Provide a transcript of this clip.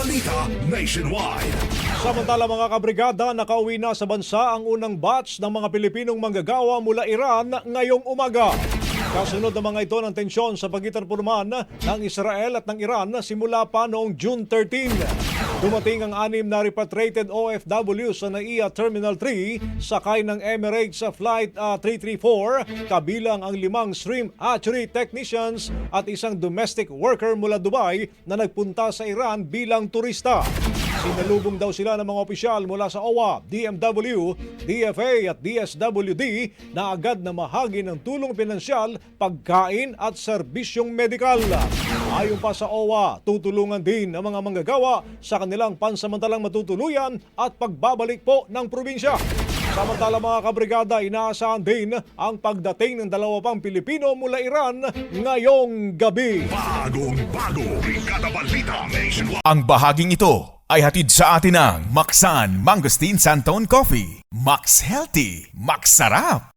balita nationwide. Samantala mga kabrigada, nakauwi na sa bansa ang unang batch ng mga Pilipinong manggagawa mula Iran ngayong umaga. Kasunod ng mga ito ng tensyon sa pagitan po naman ng Israel at ng Iran simula pa noong June 13. Dumating ang 6 na repatriated OFW sa NAIA Terminal 3 sakay ng Emirates Flight 334 kabilang ang 5 shrimp hatchery technicians at isang domestic worker mula Dubai na nagpunta sa Iran bilang turista. Sinalubong daw sila ng mga opisyal mula sa OWA, DMW, DFA at DSWD na agad na mahagi ng tulong pinansyal, pagkain at serbisyong medikal. Ayon pa sa OWA, tutulungan din ang mga manggagawa sa kanilang pansamantalang matutuluyan at pagbabalik po ng probinsya. Samantala mga kabrigada, inaasahan din ang pagdating ng 2 pang Pilipino mula Iran ngayong gabi. Bagong-bago, Brigada Balita Nationwide. Ang bahaging ito ay hatid sa atin ng Maxan Mangosteen Santon Coffee. Max Healthy, Max Sarap.